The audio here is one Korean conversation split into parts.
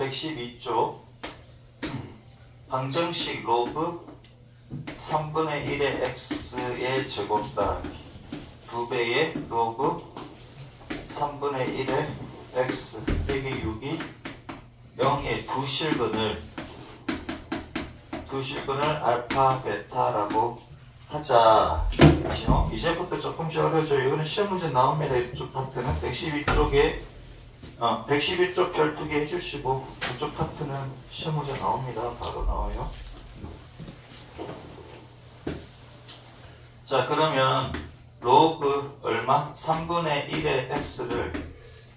112쪽 방정식 로그 3분의 1의 x의 제곱 더하기 2배의 로그 3분의 1의 x 빼기 6이 0의 두 실근을 알파, 베타라고 하자. 그렇죠? 이제부터 조금씩 어려워져요. 이거는 시험 문제 나옵니다. 이쪽 파트는 112쪽에 112쪽 별 2개 해주시고 이쪽 파트는 시험 문제 나옵니다. 바로 나와요. 자, 그러면 로그 얼마? 3분의 1의 x를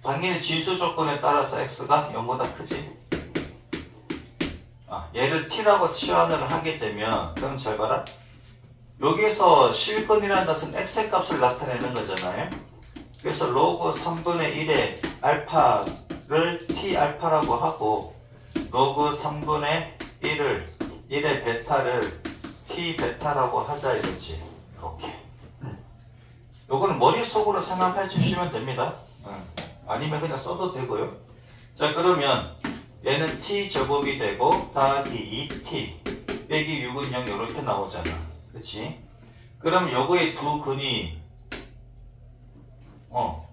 당연히 진수 조건에 따라서 x가 0보다 크지? 얘를 t라고 치환을 하게 되면 그럼 잘 봐라. 여기에서 실근이라는 것은 x의 값을 나타내는 거잖아요. 그래서 로그 3분의 1의 알파를 t 알파라고 하고 로그 3분의 1의 베타를 t 베타라고 하자 이거지. 이렇게. 요거는 머릿속으로 생각해 주시면 됩니다. 아니면 그냥 써도 되고요. 자, 그러면 얘는 t제곱이 되고 더하기 2t 빼기 6은 0 이렇게 나오잖아. 그치? 그럼 요거의 두 근이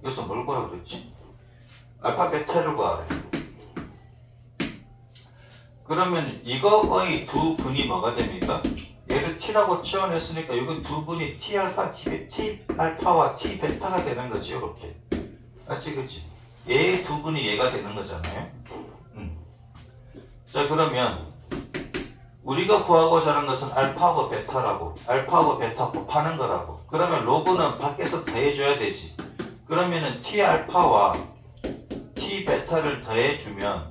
여기서 뭘 구하라 그랬지? 알파 베타를 구하래. 그러면 이거의 두 근이 뭐가 됩니까? 얘를 t라고 치환했으니까 이건 두 분이 t 알파와 t 베타가 되는 거지. 이렇게. 맞지? 그치? 얘의 두 분이 얘가 되는 거잖아요. 자, 그러면 우리가 구하고자 하는 것은 알파하고 베타라고. 알파하고 베타 곱하는 거라고. 그러면 로그는 밖에서 더해줘야 되지. 그러면은 t 알파와 t 베타를 더해주면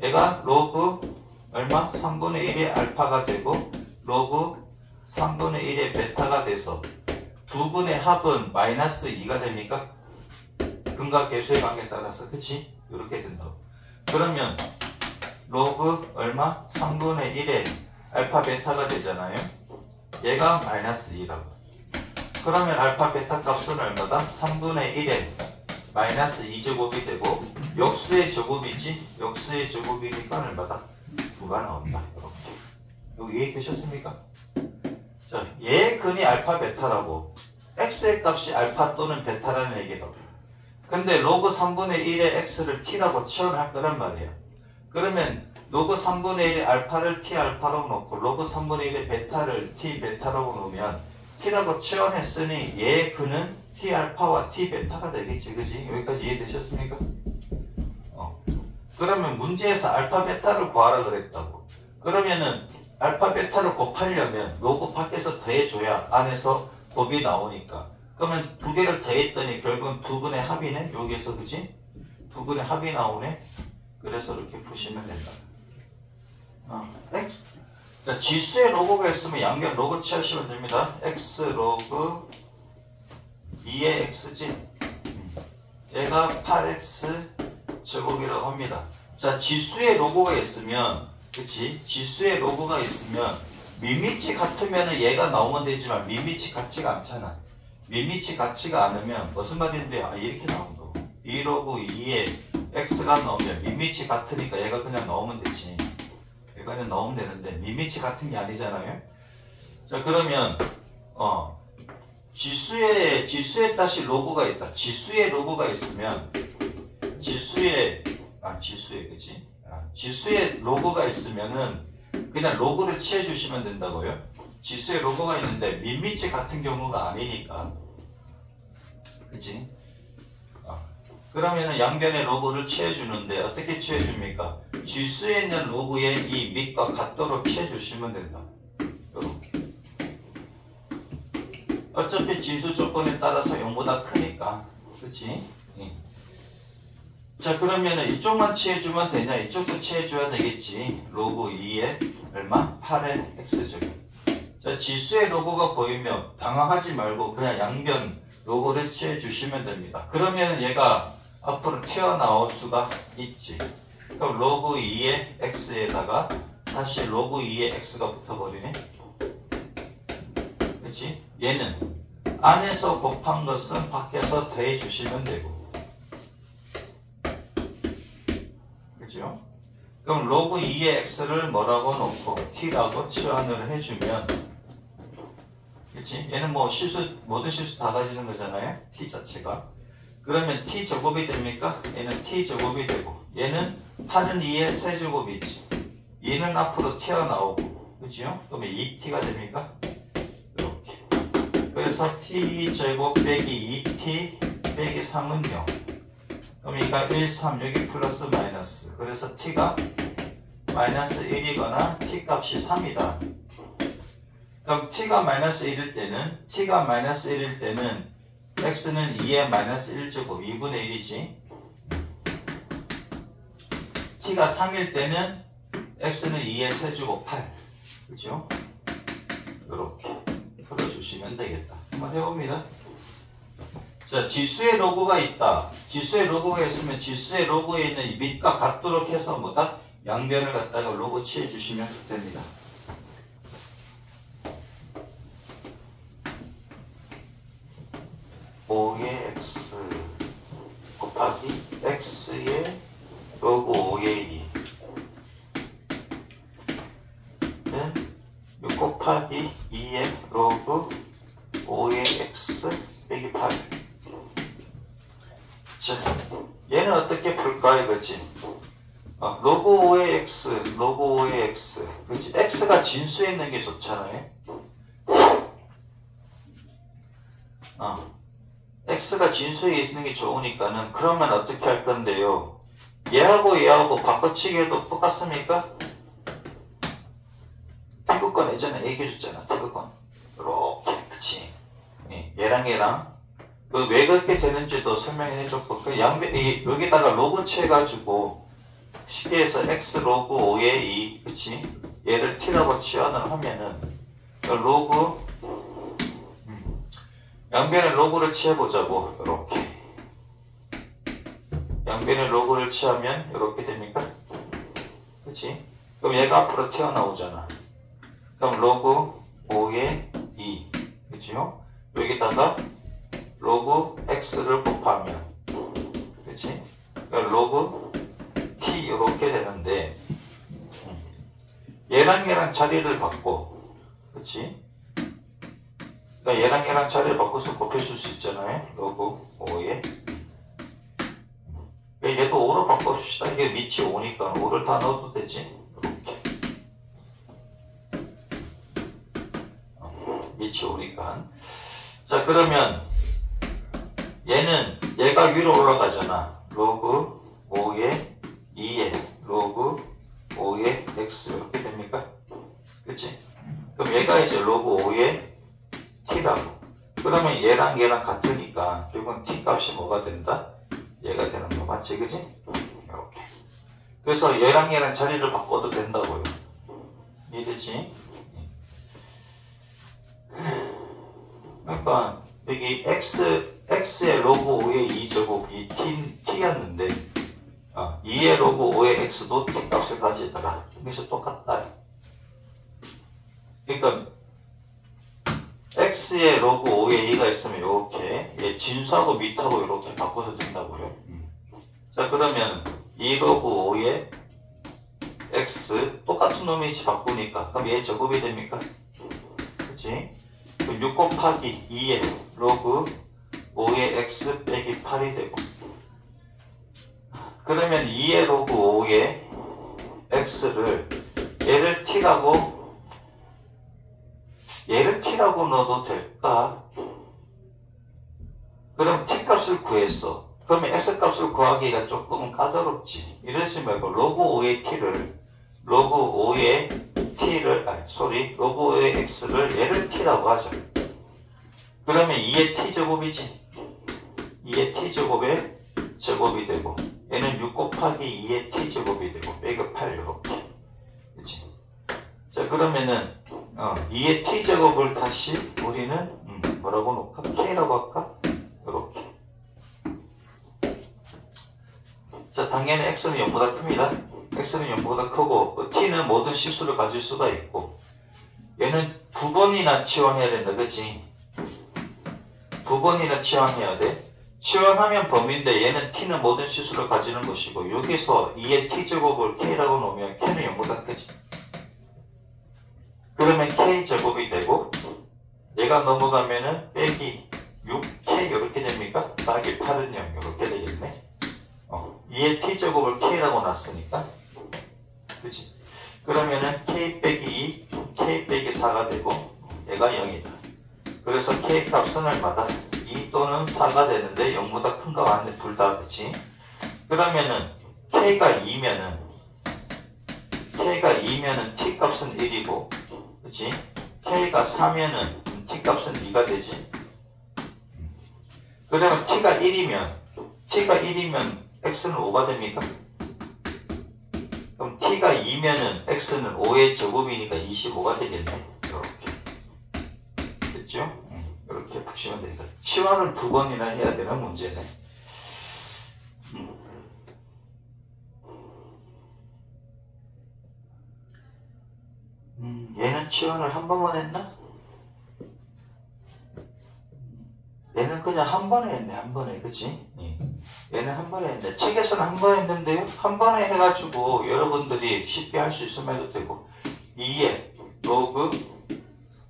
얘가 로그 얼마? 3분의 1의 알파가 되고 로그 3분의 1의 베타가 돼서 두 분의 합은 마이너스 2가 됩니까? 근과 계수의 관계에 따라서. 그치? 이렇게 된다고. 그러면 로그 얼마? 3분의 1의 알파 베타가 되잖아요. 얘가 마이너스 2라고. 그러면 알파 베타 값은 얼마다? 3분의 1의 마이너스 2제곱이 되고 역수의 제곱이지? 역수의 제곱이니까 얼마다? 9가 나온다. 이렇게. 여기 이해되셨습니까? 자, 얘의 근이 알파 베타라고. x의 값이 알파 또는 베타라는 얘기다. 근데 로그 3분의 1의 x를 t라고 치환할 거란 말이에요. 그러면 로그 3분의 1의 알파를 t 알파라고 놓고 로그 3분의 1의 베타를 t 베타라고 놓으면 t라고 치환했으니 얘의 근은 t 알파와 t 베타가 되겠지. 그지? 여기까지 이해되셨습니까? 그러면 문제에서 알파 베타를 구하라 그랬다고. 그러면은 알파 베타를 곱하려면 로그 밖에서 더해줘야 안에서 곱이 나오니까. 그러면 두 개를 더했더니 결국은 두 근의 합이네. 여기에서. 그지? 두 근의 합이 나오네. 그래서 이렇게 푸시면 된다. x. 자, 지수의 로그가 있으면 양변 로그 취하시면 됩니다. x 로그 2의 x지. 얘가 8x 제곱이라고 합니다. 자, 지수의 로그가 있으면, 그치? 지수의 로그가 있으면 밋밋이 같으면 얘가 나오면 되지만 밋밋이 같지가 않잖아. 밋밋이 같지가 않으면 무슨 말인데? 이렇게 나온 거고. 2 로그 2에 x가 나오면 밋밋이 같으니까 얘가 그냥 나오면 되지. 얘가 그냥 나오면 되는데 밋밋이 같은 게 아니잖아요. 자, 그러면 지수에 다시 로그가 있다. 지수의 로그가 있으면 지수의 그치? 지수의 로그가 있으면은 그냥 로그를 취해 주시면 된다고요. 지수의 로그가 있는데 밋밋이 같은 경우가 아니니까. 그치? 그러면은 양변의 로그를 취해주는데 어떻게 취해줍니까? 지수에 있는 로그의 이 밑과 같도록 취해주시면 된다. 이렇게. 어차피 지수 조건에 따라서 0보다 크니까. 그치? 자, 그러면은 이쪽만 취해주면 되냐? 이쪽도 취해줘야 되겠지. 로그 2에 얼마? 8의 x제곱. 자, 지수의 로그가 보이면 당황하지 말고 그냥 양변 로그를 취해주시면 됩니다. 그러면 얘가 앞으로 튀어나올 수가 있지. 그럼 로그 2의 x에다가 다시 로그 2의 x가 붙어버리네. 그치? 얘는 안에서 곱한 것은 밖에서 더해 주시면 되고. 그죠? 그럼 로그 2의 x를 뭐라고 놓고 t라고 치환을 해주면, 그치? 얘는 뭐 모든 실수 다 가지는 거잖아요, t 자체가. 그러면 t 제곱이 됩니까? 얘는 t 제곱이 되고, 얘는 8은 2의 세제곱이지. 2는 앞으로 튀어나오고, 그치요? 그러면 2t가 됩니까? 이렇게. 그래서 t 제곱 빼기 2t 빼기 3은 0. 그럼 이가 1, 3, 여기 플러스 마이너스. 그래서 t가 마이너스 1이거나 t 값이 3이다. 그럼 t가 마이너스 1일 때는 x는 2의 마이너스 1제곱 2분의 1이지. t가 3일 때는 x는 2의 세제곱 8. 그죠? 이렇게 풀어주시면 되겠다. 한번 해봅니다. 자, 지수의 로그가 있다. 지수의 로그가 있으면 지수의 로그에 있는 밑과 같도록 해서 뭐다? 양변을 갖다가 로그 취해주시면 됩니다. (5의 x) 곱하기 x의 로그 5의 2 는 6 곱하기 2의 로그 5의 x 빼기 8. 자, 얘는 어떻게 풀까 이거지? 로그 5의 x, 로그 5의 x. 그렇지? x가 진수에 있는 게 좋잖아요. x가 진수에 있는 게 좋으니까는 그러면 어떻게 할 건데요? 얘하고 바꿔치기 해도 똑같습니까? 태극권 예전에 얘기해줬잖아. 태극권. 이렇게, 그치? 얘랑 왜 그렇게 되는지도 설명해줬고, 그 여기다가 로그 취해가지고 쉽게 해서 x 로그 5의 2, 그치? 얘를 t라고 치환을 하면은 로그 양변의 로그를 취해보자고. 이렇게 양변의 로그를 취하면 이렇게 됩니까? 그치? 그럼 얘가 앞으로 튀어나오잖아. 그럼 로그 5의 2, 그치요? 여기다가 로그 x를 곱하면, 그치? 그러니까 로그 t 이렇게 되는데, 얘랑 자리를 바꿔, 그치? 그러니까 얘랑 자리를 바꿔서 곱해줄 수 있잖아요. 로그 5의. 얘도 5로 바꿔줍시다. 이게 밑이 5니까 5를 다 넣어도 되지. 이렇게. 밑이 5니까. 자, 그러면 얘가 위로 올라가잖아. 로그 5의 2의 로그 5의 x 이렇게 됩니까? 그치? 그럼 얘가 이제 로그 5의 t라고. 그러면 얘랑 같으니까 결국은 t 값이 뭐가 된다? 얘가 되는 거 맞지? 그치? 이렇게. 그래서 얘랑 자리를 바꿔도 된다고요. 이해되지? 그러니까 여기 x의 로그 5의 2제곱이 t였는데 2의 로그 5의 x도 t 값을 가지더라. 여기서 똑같다. 그러니까 x의 로그 5의 2가 있으면 이렇게 얘 진수하고 밑하고 이렇게 바꿔서 된다고요. 자, 그러면 2 로그 5의 x 똑같은 놈이지 바꾸니까 그럼 얘 제곱이 됩니까? 그치? 6 곱하기 2의 로그 5의 x 빼기 8이 되고, 그러면 2의 로그 5의 x를 얘를 t라고 넣어도 될까? 그럼 t 값을 구했어. 그러면 x 값을 구하기가 조금 까다롭지. 이러지 말고 로그 5의 t를 로그 5의 로그 5의 x를 얘를 t라고 하죠. 그러면 2의 t제곱이지. 2의 t제곱의 제곱이 되고, 얘는 6 곱하기 2의 t제곱이 되고 빼기 8 이렇게. 그치? 자, 그러면은 2의 t제곱을 다시 우리는 뭐라고 놓을까? k라고 할까? 이렇게. 자, 당연히 x는 0보다 큽니다. x는 0보다 크고 t는 모든 실수를 가질 수가 있고, 얘는 2번이나 치환해야 된다. 그치? 2번이나 치환해야 돼. 치환하면 범위인데 얘는 t는 모든 실수를 가지는 것이고 여기서 2의 t제곱을 k라고 놓으면 k는 0보다 크지. 그러면 k제곱이 되고 얘가 넘어가면은 빼기 6k 이렇게 됩니까? 더하기 8은 0 이렇게 되겠네. 2의 t제곱을 k라고 놨으니까 그치? 그러면은 k 빼기 2, k 빼기 4가 되고 얘가 0이다. 그래서 k 값은 얼마다? 2 또는 4가 되는데 0보다 큰 거 맞네. 둘 다 그치? 그러면은 k가 2면은 t 값은 1이고 그치? k가 4면은 t 값은 2가 되지. 그러면 t가 1이면 x는 5가 됩니까? 그럼 t가 2면은 x는 5의 제곱이니까 25가 되겠네. 이렇게 됐죠? 이렇게 보시면 됩니다. 치환을 2번이나 해야 되는 문제네. 얘는 치환을 한 번만 했나? 얘는 그냥 한 번에 했네. 한 번에 그치? 얘는 한 번에 했네. 책에서는 한 번 했는데요. 한 번에 해가지고 여러분들이 쉽게 할 수 있으면 해도 되고 2의 로그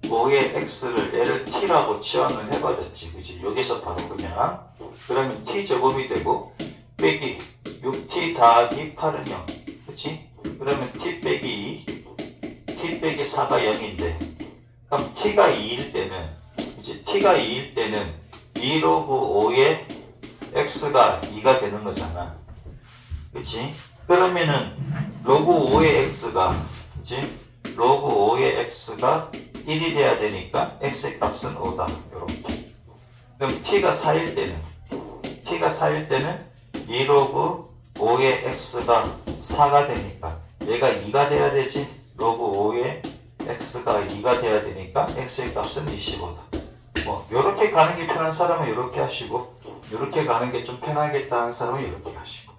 5의 x를 얘를 t라고 치환을 해버렸지. 그치? 여기서 바로 그냥 그러면 t제곱이 되고 빼기 6t 더하기 8은 0 그치? 그러면 t 빼기 2 t 빼기 4가 0인데 그럼 t가 2일 때는 그치? t가 2일 때는 2 로그 5의 x가 2가 되는 거잖아. 그치? 그러면은 로그 5의 x가 그치? 로그 5의 x가 1이 돼야 되니까 x의 값은 5다. 요렇게. 그럼 t가 4일 때는 2 로그 5의 x가 4가 되니까 얘가 2가 돼야 되지. 로그 5의 x가 2가 돼야 되니까 x의 값은 25다. 요렇게 가는 게 편한 사람은 요렇게 하시고 요렇게 가는 게 좀 편하겠다 하는 사람은 요렇게 하시고.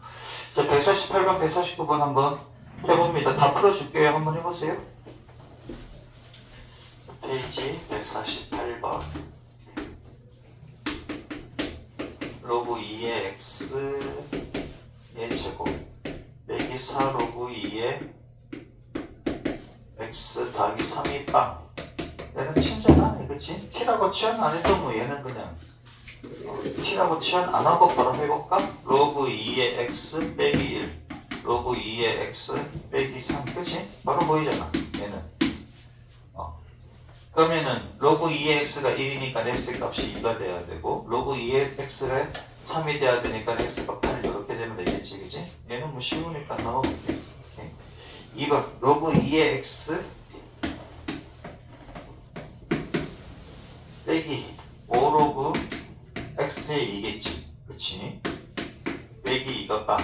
자, 148번, 149번 한번 해봅니다. 다 풀어줄게요. 한번 해보세요. 페이지 148번 로그 2의 x의 제곱 빼기 4 로그 2의 x 더하기 3이 빵. 얘는 친절하네 그치? t라고 치환 안 해도 뭐 얘는 그냥 t라고 치환 안 하고 바로 해볼까? 로그 2의 x 빼기 1 로그 2의 x 빼기 3 그치? 바로 보이잖아 얘는. 그러면은 로그 2의 x가 1이니까 x의 값이 2가 돼야 되고 로그 2의 x가 3이 돼야 되니까 x가 8 이렇게 되면 되겠지 그치? 얘는 뭐 쉬우니까 넘어갈게. 2번 로그 2의 x 빼기 5로그 x의 2겠지 그치? 빼기 2가 빵.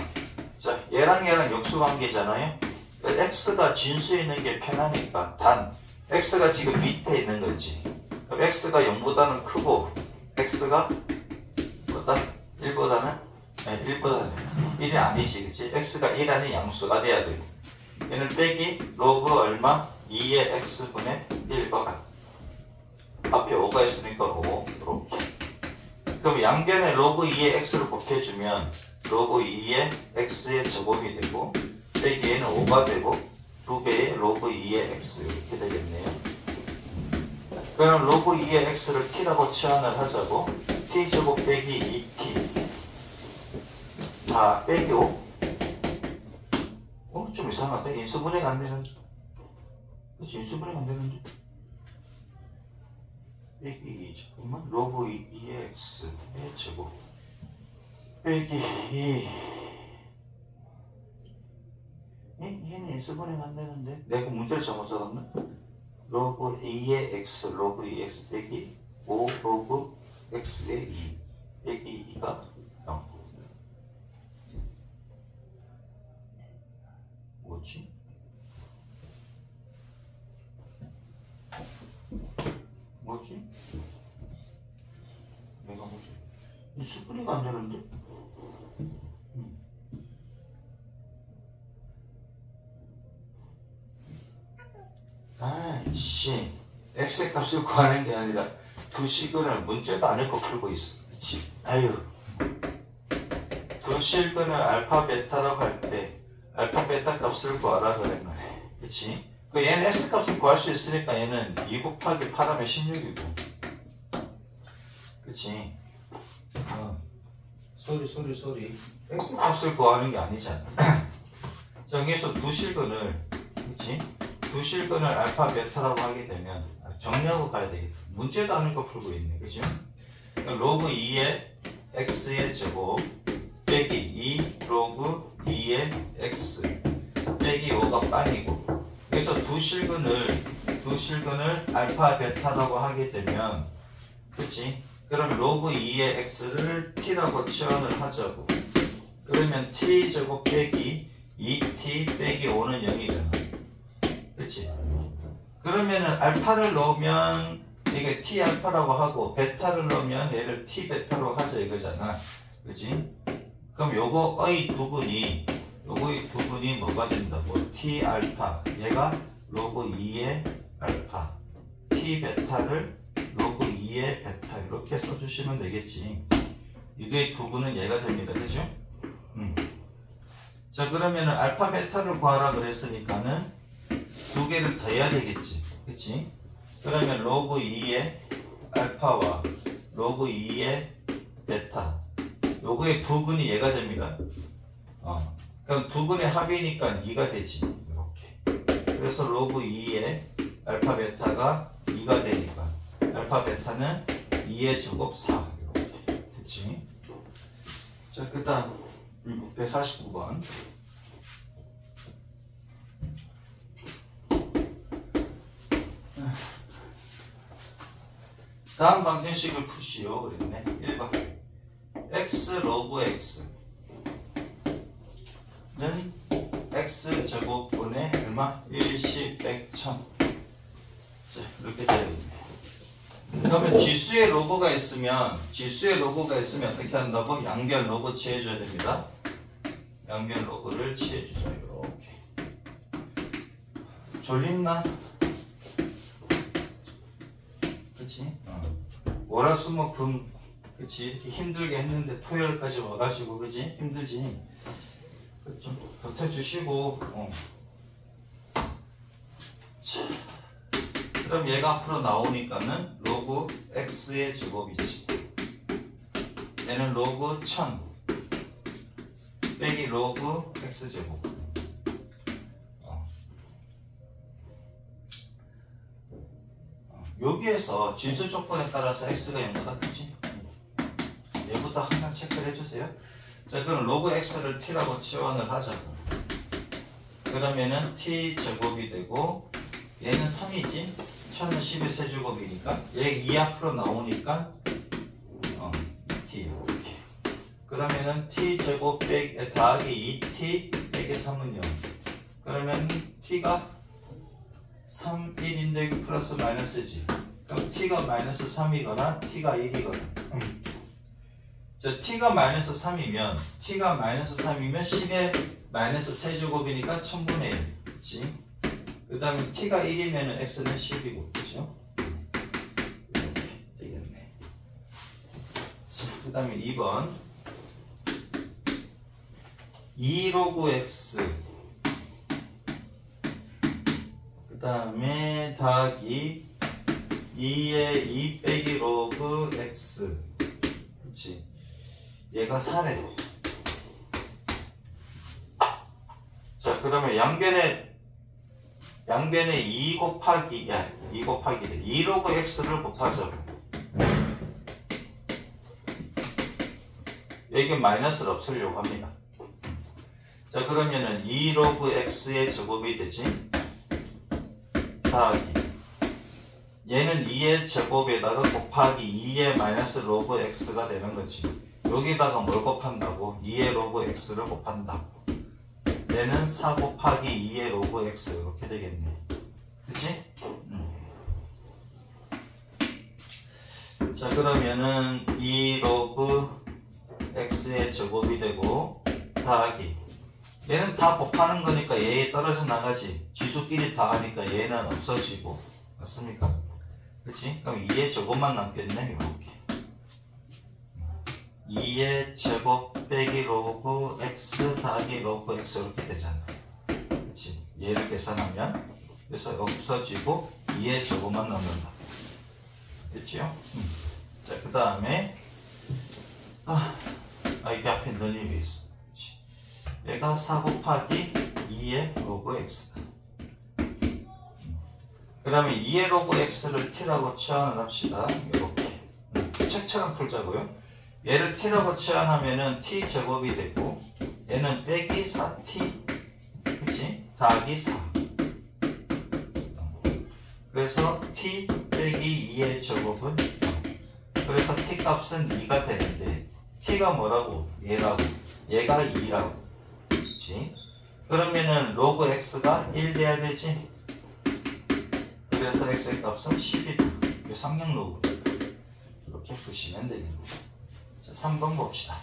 자 얘랑 역수관계잖아요. x가 진수에 있는 게 편하니까 단 x가 지금 밑에 있는 거지. 그럼 x가 0보다는 크고 x가 뭐다? 1보다는 1이 아니지 그치? x가 1 아닌 양수가 돼야 되고 얘는 빼기 로그 얼마? 2의 x분의 1과 같아. 앞에 5가 있으니까 5 이렇게. 그럼 양변에 로그 2의 x를 곱해주면 로그 2의 x의 제곱이 되고 빼기 얘는 5가 되고 2배의 로그 2의 x 이렇게 되겠네요. 그럼 로그 2의 x를 t라고 치환을 하자고 t제곱 빼기 2t 다 빼기 5? 좀 이상하다. 인수분해가 안 되는데. 그치? 인수분해가 안 되는데. 빼기 2 잠깐만 로그 2의 x의 제곱 빼기 2 얘는 인수분해가 안 되는데 내가 문제를 잘못 써갔나? 로그 2의 x 로그 2의 x 빼기 5 로그 x의 2 빼기 2가 0 뭐지? 내가 뭐지? 인수분해가 안 되는데? 아이씨 x의 값을 구하는 게 아니라 두 식을 문제도 안 읽고 풀고 있어 그치? 아유 두 실근을 알파 베타라고 할 때 알파 베타 값을 구하라 그런 거네. 그치? 얘는 x 값을 구할 수 있으니까 얘는 2 곱하기 8하면 16이고. 그치? 소리. x 값을 구하는 게 아니잖아. 자, 여기서 두 실근을, 그치? 두 실근을 알파 베타라고 하게 되면 정리하고 가야 되겠다. 문제도 아는 거 풀고 있네. 그치? 로그 2의 x의 제곱 빼기 2 로그 2의 x 빼기 5가 빵이고, 그래서 두 실근을 알파 베타라고 하게 되면, 그치? 그럼 로그 2의 x를 t라고 치환을 하자고. 그러면 t 제곱 빼기 2t 빼기 5는 0이잖아. 그치? 그러면은 알파를 넣으면 이게 t 알파라고 하고, 베타를 넣으면 얘를 t 베타로 하자 이거잖아. 그치? 그럼 요거의 부분이 뭐가 된다고? t 알파, 얘가 로그 2의 알파, t 베타를 로그 2의 베타 이렇게 써주시면 되겠지. 이거의 부분은 얘가 됩니다. 그죠? 자, 그러면은 알파 베타를 구하라 그랬으니까는 두 개를 더해야 되겠지. 그치? 그러면 로그 2의 알파와 로그 2의 베타, 요거의 부분이 얘가 됩니다. 그럼 부분의 합이니까 2가 되지. 이렇게. 그래서 로그 2의 알파 베타가 2가 되니까 알파 베타는 2의 제곱 4. 이렇게. 됐지? 자, 그 다음 149번. 다음 방정식을 푸시오. 그랬네. 1번. x 로그 x는 x 제곱분의 얼마? 1, 10, 100, 1000. 자, 이렇게 되어있네. 그러면 지수의 로그가 있으면 어떻게 한다고? 양변 로그 취해줘야 됩니다. 양변 로그를 취해주자. 이렇게. 졸립나? 그치? 월화수목금, 그치? 이렇게 힘들게 했는데 토요일까지 와가지고, 그치? 힘들지? 좀 버텨주시고. 자, 그럼 얘가 앞으로 나오니까는 로그 x의 제곱이지. 얘는 로그 1000 빼기 로그 x 제곱. 여기에서 진수 조건에 따라서 x가 0보다 크지? 얘부터 항상 체크를 해주세요. 자, 그럼 로그 x를 t라고 치환을 하자고. 그러면은 t 제곱이 되고, 얘는 3이지? 1000은 10의 세제곱이니까 얘 2 앞으로 나오니까 2t 이렇게. 그러면은 t 제곱 더하기 2t 빼기 3은 0. 그러면 t가 3, 1인데 여기 플러스 마이너스지. 그럼 t가 마이너스 3이거나 t가 1이거나. 자, t가 마이너스 3이면 10의 마이너스 세제곱이니까 1000분의 1. 그치? 그 다음에 t가 1이면 x는 10이고. 그죠? 이렇게 되겠네. 자, 그 다음에 2번 2 로그 x, 그 다음에 더하기 2의 2 빼기 로그 x. 그치? 얘가 4래. 자, 그러면 양변에 2 곱하기 2 로그 x를 곱하자고. 여기 마이너스를 없애려고 합니다. 자, 그러면은 2 로그 x의 제곱이 되지. 더하기 얘는 2의 제곱에다가 곱하기 2의 마이너스 로그 x가 되는 거지. 여기다가 뭘 곱한다고? 2의 로그 x를 곱한다고. 얘는 4 곱하기 2의 로그 x 이렇게 되겠네. 그치? 자, 그러면은 2 로그 x의 제곱이 되고 더하기 얘는 다 곱하는 거니까 얘 떨어져 나가지. 지수끼리 다 하니까 얘는 없어지고. 맞습니까? 그치? 그럼 2의 제곱만 남겠네. 이렇게 2의 제곱 빼기 로그 x 더하기 로그 x 이렇게 되잖아. 그치? 얘를 계산하면 그래서 없어지고 2의 제곱만 넣는다. 됐지요? 자, 그 다음에 이게 앞에 넣은 왜 있어? 그치? 얘가 4 곱하기 2의 로그 x다. 그 다음에 2의 로그 x를 t라고 치환을 합시다. 이렇게 책처럼 풀자고요. 얘를 t라고 치환하면은 t 제곱이 되고 얘는 빼기 4t 그치? 더하기 4. 그래서 t 빼기 2의 제곱은 0. 그래서 t 값은 2가 되는데 t가 뭐라고? 얘라고. 얘가 2라고. 그치? 그러면은 로그 x가 1 돼야 되지? 그래서 x의 값은 10이다. 이 상량 로그. 이렇게 보시면 되겠네요. 자, 3번 봅시다.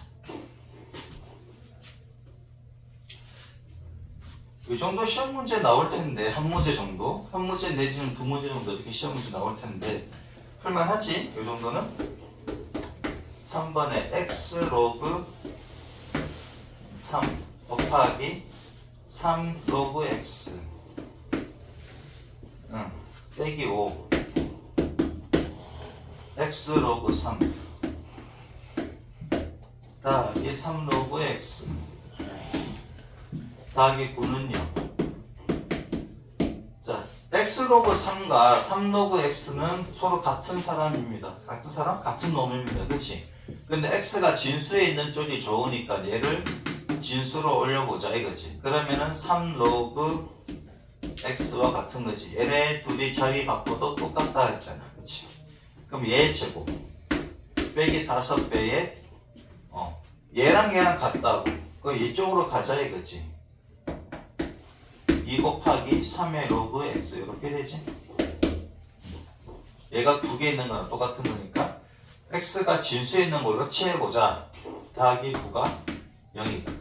이 정도 시험 문제 나올 텐데, 한 문제 정도? 한 문제 내지는 두 문제 정도 이렇게 시험 문제 나올 텐데, 풀만하지? 이 정도는? 3번에 x 로그 3 곱하기 3 로그 x 빼기 5 x 로그 3 더하기 3 로그 x 더하기 9는요. 자, x 로그 3과 3 로그 x는 서로 같은 사람입니다. 같은 사람? 같은 놈입니다. 그치? 근데 x가 진수에 있는 쪽이 좋으니까 얘를 진수로 올려보자 이거지. 그러면은 3 로그 x와 같은 거지. 얘네 둘이 자리 바꿔도 똑같다 했잖아. 그치? 그럼 얘 제곱 빼기 5배에 얘랑 얘랑 같다고. 그 이쪽으로 가자 이거지. 2 곱하기 3의 로그 x 이렇게 되지. 얘가 두 개 있는 거랑 똑같은 거니까 x가 진수에 있는 걸로 취해보자. 더하기 9가 0이다.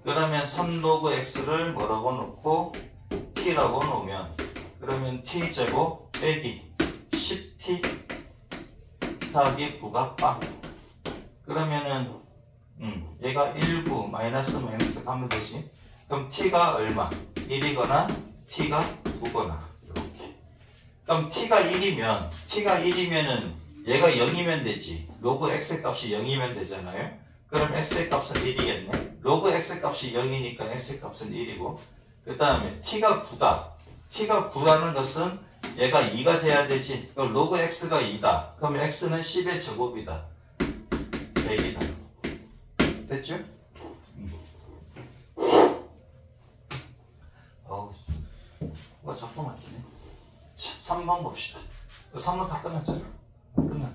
그러면 3 로그 x를 뭐라고 놓고 t라고 놓으면 그러면 t제곱 빼기 10t 더하기 9가 빵. 그러면은 얘가 19 마이너스 가면 되지. 그럼 t가 얼마? 1이거나 t가 9거나 이렇게. 그럼 t가 1이면은 얘가 0이면 되지. 로그 x의 값이 0이면 되잖아요. 그럼 x의 값은 1이겠네. 로그 x의 값이 0이니까 x의 값은 1이고 그 다음에 t가 9다. t가 9라는 것은 얘가 2가 돼야 되지. 그럼 로그 x가 2다. 그럼 x는 10의 제곱이다. 100이다. 됐죠? 뭐가 자꾸 막히네. 자, 3번 봅시다. 3번 다 끝났잖아. 끝났네.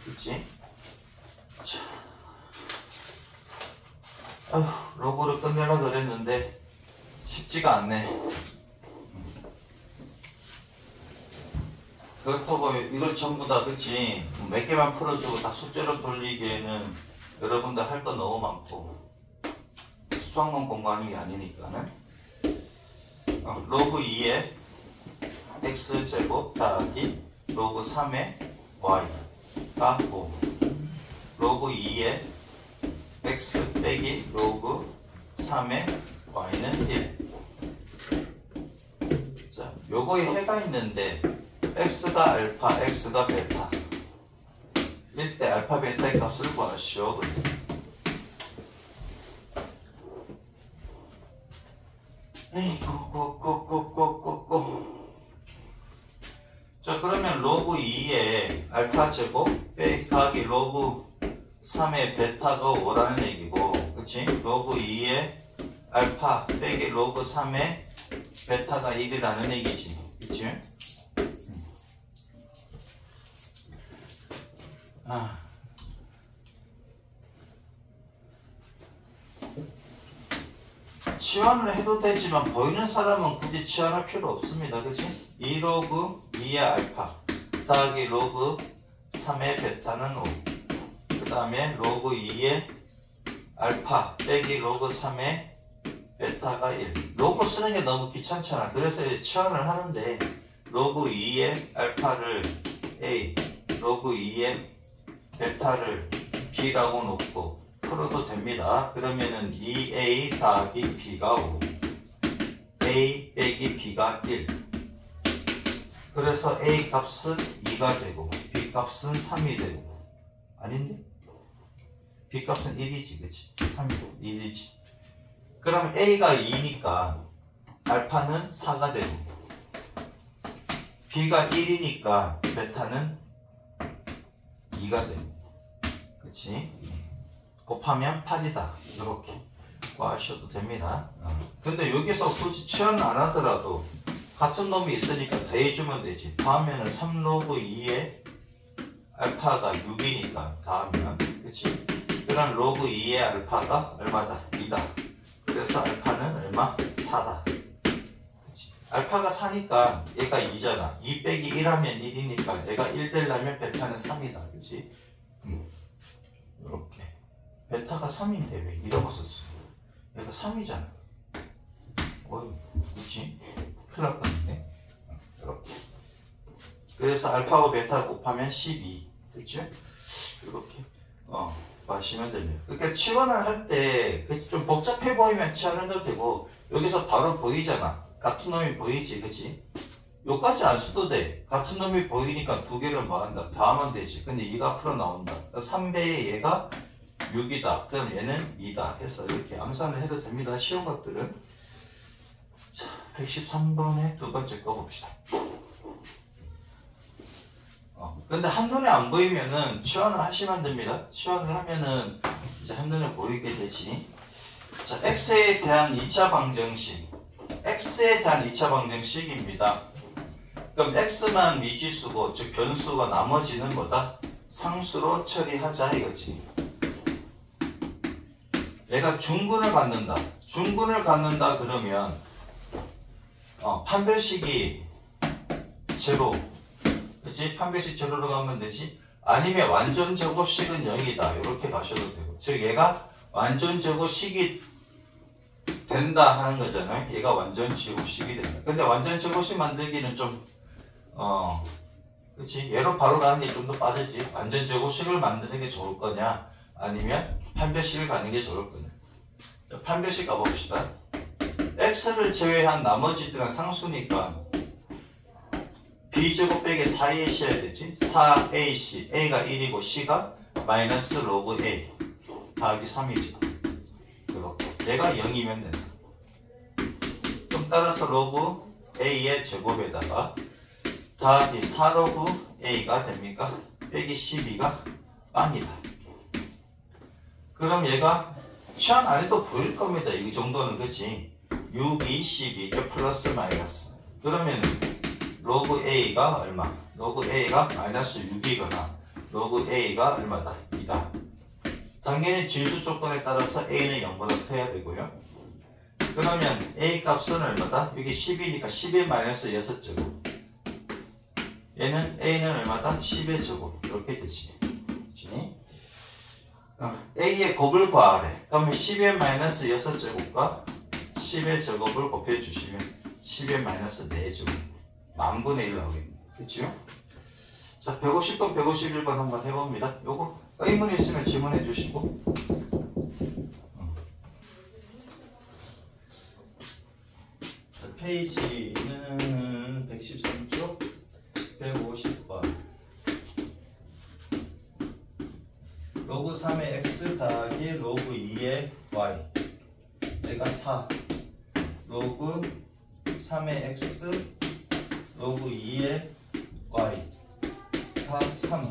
그치? 자. 로그를 끝내려고 그랬는데 쉽지가 않네. 그렇다고 이걸 전부 다 그치? 몇 개만 풀어주고 다 숙제로 돌리기에는 여러분들 할 거 너무 많고 수학만 공부하는 게 아니니까는 로그 2의 x제곱 더하기 로그 3의 y가 5 로그 2의 x 빼기 로그 3의 y는 1. 자, 요거에 해가 있는데 x가 알파, x가 베타. 이때 알파, 베타의 값을 구하시오. 자, 그러면 로그 2의 알파 제곱 더하기 로그 3의 베타가 5라는 얘기고, 그치? 로그 2의 알파 빼기 로그 3의 베타가 1이라는 얘기지. 그치? 치환을 해도 되지만 보이는 사람은 굳이 치환할 필요 없습니다. 그치? 2 로그 2의 알파 더하기 로그 3의 베타는 5. 그 다음에 로그 2의 알파 빼기 로그 3의 베타가 1. 로그 쓰는 게 너무 귀찮잖아. 그래서 치환을 하는데 로그 2의 알파를 A, 로그 2의 베타를 B B라고 놓고 풀어도 됩니다. 그러면은 2A 더하기 B가 5, A 빼기 B가 1. 그래서 A 값은 2가 되고 B 값은 3이 되고, 아닌데? B 값은 1이지, 그치? 3이고 1이지. 그럼 A가 2니까 알파는 4가 되고, B가 1이니까 베타는 2가 되고, 그치? 곱하면 8이다. 이렇게 구하셔도 됩니다. 근데 여기서 굳이 치환 안 하더라도 같은 놈이 있으니까 더해주면 되지. 더하면은 3로그 2에 알파가 6이니까 더하면, 그치? 그럼 로그 2의 알파가 얼마다? 2다. 그래서 알파는 얼마? 4다. 그치? 알파가 4니까 얘가 2잖아. 2 빼기 1 하면 1이니까 얘가 1 되려면 베타는 3이다. 그치? 이렇게. 베타가 3인데 왜 2라고 썼어? 얘가 3이잖아. 어휴, 그치? 큰일 날 뻔했네. 이렇게. 그래서 알파하고 베타 곱하면 12. 그치? 이렇게. 하시면 됩니다. 그러니까 치환을 할 때 좀 복잡해 보이면 치환해도 되고, 여기서 바로 보이잖아. 같은 놈이 보이지, 그치? 요까지 안 써도 돼. 같은 놈이 보이니까 두 개를 뭐한다? 더하면 되지. 근데 2가 앞으로 나온다. 3배의 얘가 6이다. 그럼 얘는 2다 해서 이렇게 암산을 해도 됩니다. 쉬운 것들은. 자, 113번의 두 번째 거 봅시다. 근데 한눈에 안 보이면은 치환을 하시면 됩니다. 치환을 하면은 이제 한눈에 보이게 되지. 자, x에 대한 2차 방정식. x에 대한 2차 방정식입니다. 그럼 x만 미지수고, 즉 변수고, 나머지는 뭐다? 상수로 처리하자 이거지. 얘가 중근을 갖는다. 중근을 갖는다 그러면 판별식이 제로, 그치? 판별식 제로로 가면 되지. 아니면 완전 제곱식은 0이다. 이렇게 가셔도 되고. 즉 얘가 완전 제곱식이 된다 하는 거잖아요. 얘가 완전 제곱식이 된다. 근데 완전 제곱식 만들기는 좀 그치? 얘로 바로 가는 게 좀 더 빠르지. 완전 제곱식을 만드는 게 좋을 거냐, 아니면 판별식을 가는 게 좋을 거냐. 자, 판별식 가봅시다. x를 제외한 나머지들은 상수니까 b제곱 빼기 4ac 해야 되지. 4ac, a가 1이고 c가 마이너스 로그 a 더하기 3이지. 이렇게 얘가 0이면 된다. 그럼 따라서 로그 a의 제곱에다가 더하기 4로그 a가 됩니까? 빼기 12가 빵이다. 그럼 얘가 치환 안 해도 보일 겁니다. 이 정도는, 그치? 6, 2, 12, 플러스 마이너스. 그러면 로그 a가 얼마? 로그 a가 마이너스 6이거나 로그 a가 얼마다? 2다. 당연히 진수 조건에 따라서 a는 0보다 커야 되고요. 그러면 a 값은 얼마다? 여기 10이니까 10의 마이너스 6제곱. 얘는 a는 얼마다? 10의 제곱. 이렇게 되지. 그치? a의 곱을 구하래. 그러면 10의 마이너스 6제곱과 10의 제곱을 곱해주시면 10의 마이너스 4제곱. 만분의 1 나오겠네. 그치요? 자, 150번, 151번 한번 해봅니다. 요거 의문 있으면 질문해 주시고. 자, 페이지는 113쪽 150번. 로그 3의 x 더하기 로그 2의 y. 얘가 4. 로그 3의 x 로그 2의 y 다 3.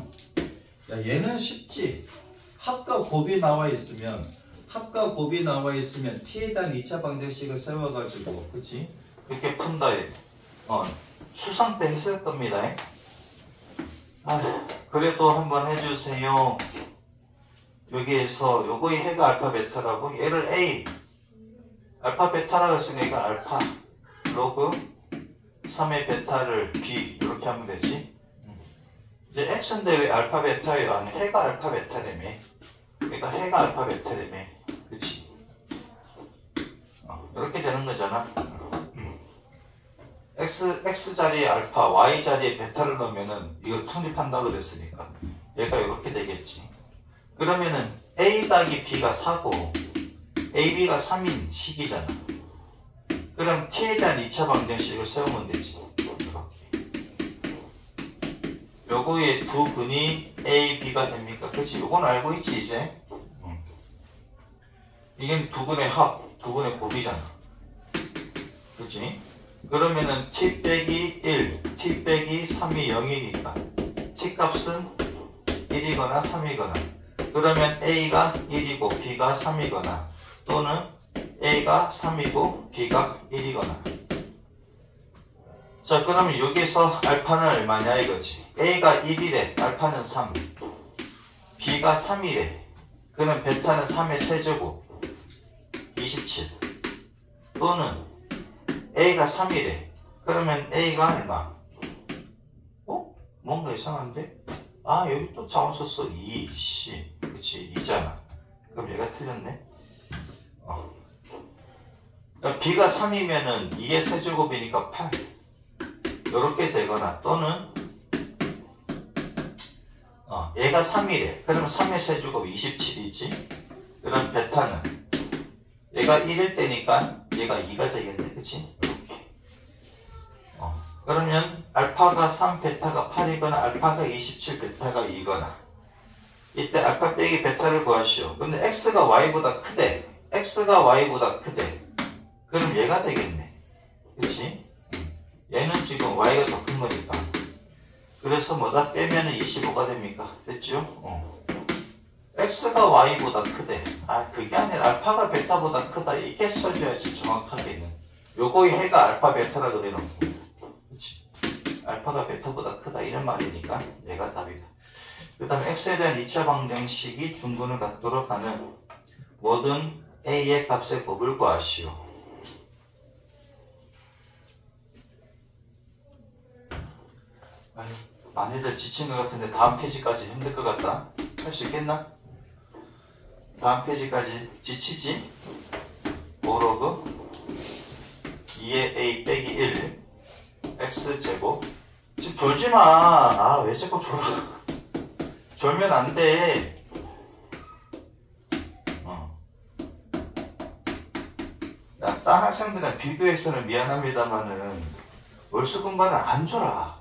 야, 얘는 쉽지. 합과 곱이 나와 있으면 t에 대한 2차 방정식을 세워가지고, 그치? 그렇게 푼다. 수상 때 했을 겁니다. 그래도 한번 해주세요. 여기에서 요거의 해가 알파 베타라고, 얘를 a 알파 베타라고 했으니까 알파 로그 3의 베타를 b 이렇게 하면 되지. 이제 x인데 왜 알파 베타예요? 아니, 해가 알파 베타라며. 그러니까 해가 알파 베타라며. 그치? 이렇게 되는 거잖아. x 자리에 알파, y 자리에 베타를 넣으면은 이거 성립한다 그랬으니까 얘가 이렇게 되겠지. 그러면은 A 더하기 B가 4고 AB가 3인 식이잖아. 그럼 T에 대한 2차 방정식을 세우면 되지. 이렇게. 요거의 두 분이 A, B가 됩니까? 그치? 요건 알고 있지, 이제? 이게 두 분의 합, 두 분의 곱이잖아. 그치? 그러면은 T 빼기 1, T 빼기 3이 0이니까 T 값은 1이거나 3이거나 그러면 A가 1이고 B가 3이거나 또는 A가 3이고 B가 1이거나. 자, 그러면 여기서 알파는 얼마냐 이거지. A가 1이래, 알파는 3. B가 3이래. 그럼 베타는 3의 세제곱 27. 또는 A가 3이래. 그러면 A가 얼마? 뭔가 이상한데? 여기 또 자원 썼어. 2, C. 그치, 2잖아. 그럼 얘가 틀렸네. 그러니까 B가 3이면은 2의 세제곱이니까 8. 요렇게 되거나 또는 얘가 3이래. 그러면 3의 세제곱 27이지. 그럼 베타는 얘가 1일 때니까 얘가 2가 되겠네. 그치? 이렇게. 그러면 알파가 3, 베타가 8이거나 알파가 27, 베타가 2거나 이때 알파 빼기 베타를 구하시오. 근데 x가 y보다 크대. x가 y보다 크대. 그럼 얘가 되겠네. 그치? 얘는 지금 y가 더 큰 거니까. 그래서 뭐다 빼면은 25가 됩니까? 됐죠? x가 y보다 크대. 그게 아니라 알파가 베타보다 크다. 이렇게 써줘야지 정확하게는. 요거의 해가 알파 베타라 그래놓고. 그치? 알파가 베타보다 크다 이런 말이니까 얘가 답이다. 그 다음에 x에 대한 2차 방정식이 중근을 갖도록 하는 모든 a의 값의 곱을 구하시오. 많이들 지친 것 같은데 다음 페이지까지 힘들 것 같다. 할 수 있겠나? 다음 페이지까지 지치지? 모로그 2의 a 빼기 1 x제곱. 지금 졸지마. 왜 자꾸 졸아. 졸면 안돼. 딴 학생들은 비교해서는 미안합니다만은 월수 공부는 안 졸아.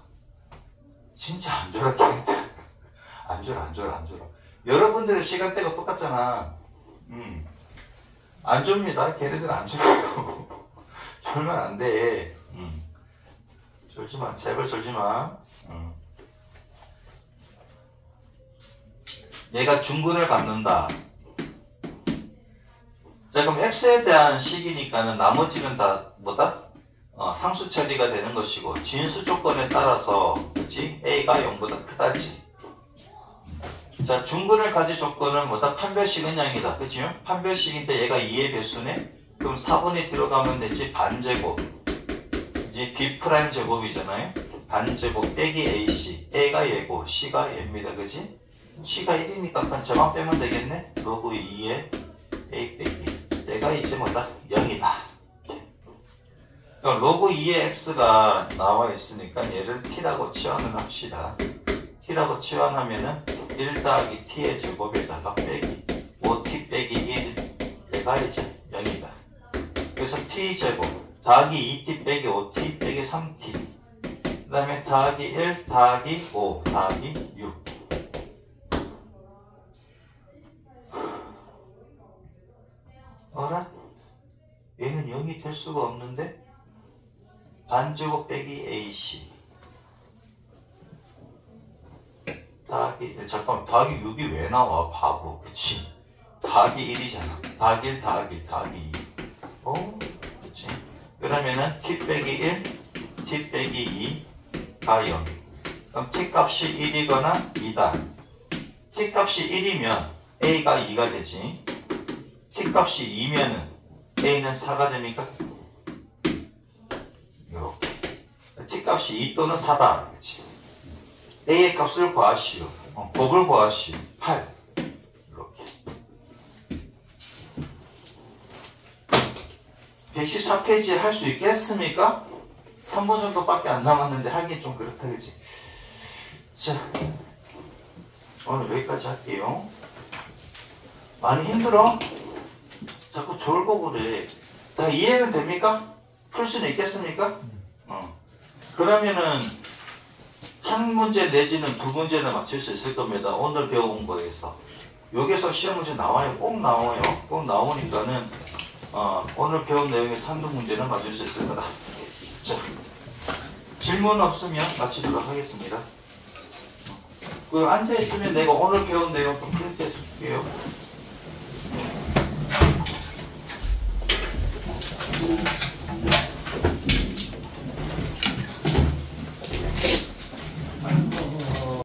진짜 안 졸아. 걔네들 안 졸아. 여러분들의 시간대가 똑같잖아. 안 좁니다. 걔네들은 안 졸고. 졸면 안 돼. 졸지마. 제발 졸지마. 얘가 중근을 갖는다. 자, 그럼 x에 대한 식이니까는 나머지는 다 뭐다? 상수 처리가 되는 것이고 진수 조건에 따라서 그치? a가 0보다 크다지. 자, 중근을 가질 조건은 뭐다? 판별식은 0이다. 그치요? 판별식인데 얘가 2의 배수네? 그럼 4번에 들어가면 되지. 반제곱. 이제 b' 제곱이잖아요. 반제곱 빼기 ac. a가 얘고 c가 얘입니다. 그치? c가 1이니까 그건 저만 빼면 되겠네. 로그 2의 a 빼기. 얘가 이제 뭐다? 0이다. 그럼 로그 2의 x가 나와 있으니까 얘를 t라고 치환을 합시다. t라고 치환하면은 1 더하기 t의 제곱에다가 빼기 5t 빼기 1 얘가 이제 0이다. 그래서 t 제곱 더하기 2t 빼기 5t 빼기 3t 그 다음에 더하기 1 더하기 5 더하기 6 어라? 얘는 0이 될 수가 없는데? 반제곱 빼기 ac 더하기 1 잠깐만 더하기 6이 왜 나와 바보. 그치? 더하기 1이잖아. 더하기 1 더하기 1 더하기 2 그치? 그러면은 t 빼기 1 t 빼기 2가 0 그럼 t 값이 1이거나 2다. t 값이 1이면 a가 2가 되지. t 값이 2면은 a는 4가 됩니까? 이렇게 t 값이 2 또는 4다. 그치? a의 값을 구하시오. 곱을 구하시오. 8 이렇게 114페이지에 할 수 있겠습니까? 3번 정도밖에 안 남았는데 하긴 좀 그렇다. 그치? 자, 오늘 여기까지 할게요. 많이 힘들어? 자꾸 졸고 그래. 다 이해는 됩니까? 풀 수는 있겠습니까? 그러면은 한 문제 내지는 두 문제는 맞출 수 있을 겁니다. 오늘 배운 거에서. 여기서 시험 문제 나와요. 꼭 나와요. 꼭 나오니까는 오늘 배운 내용에서 한두 문제는 맞을 수 있을 거다. 자, 질문 없으면 마치도록 하겠습니다. 앉아있으면 내가 오늘 배운 내용 좀 프린트해서 줄게요.